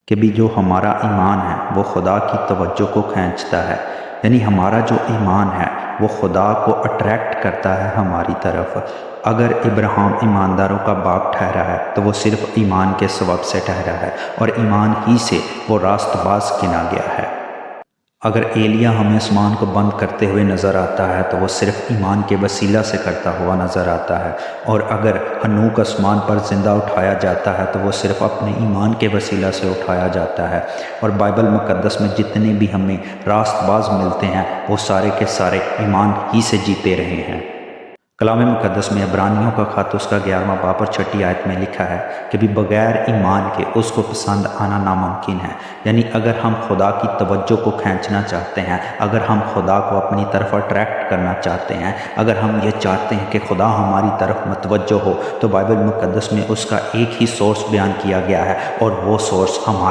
کہ بھی جو ہمارا ایمان ہے وہ خدا کی توجہ کو کھینچتا ہے، یعنی ہمارا جو ایمان ہے وہ خدا کو اٹریکٹ کرتا ہے ہماری طرف۔ اگر ابراہیم ایمانداروں کا باپ ٹھہرا ہے تو وہ صرف ایمان کے سبب سے ٹھہرا ہے، اور ایمان ہی سے وہ راست باز گنا گیا ہے۔ اگر ایلیا ہمیں آسمان کو بند کرتے ہوئے نظر آتا ہے تو وہ صرف ایمان کے وسیلہ سے کرتا ہوا نظر آتا ہے، اور اگر ہنوک آسمان پر زندہ اٹھایا جاتا ہے تو وہ صرف اپنے ایمان کے وسیلہ سے اٹھایا جاتا ہے۔ اور بائبل مقدس میں جتنے بھی ہمیں راست باز ملتے ہیں وہ سارے کے سارے ایمان ہی سے جیتے رہے ہیں۔ کلام مقدس میں عبرانیوں کا خط اس کا 11واں باب اور 6 آیت میں لکھا ہے کہ بھی بغیر ایمان کے اس کو پسند آنا ناممکن ہے، یعنی اگر ہم خدا کی توجہ کو کھینچنا چاہتے ہیں، اگر ہم خدا کو اپنی طرف اٹریکٹ کرنا چاہتے ہیں، اگر ہم یہ چاہتے ہیں کہ خدا ہماری طرف متوجہ ہو، تو بائبل مقدس میں اس کا ایک ہی سورس بیان کیا گیا ہے، اور وہ سورس ہمارا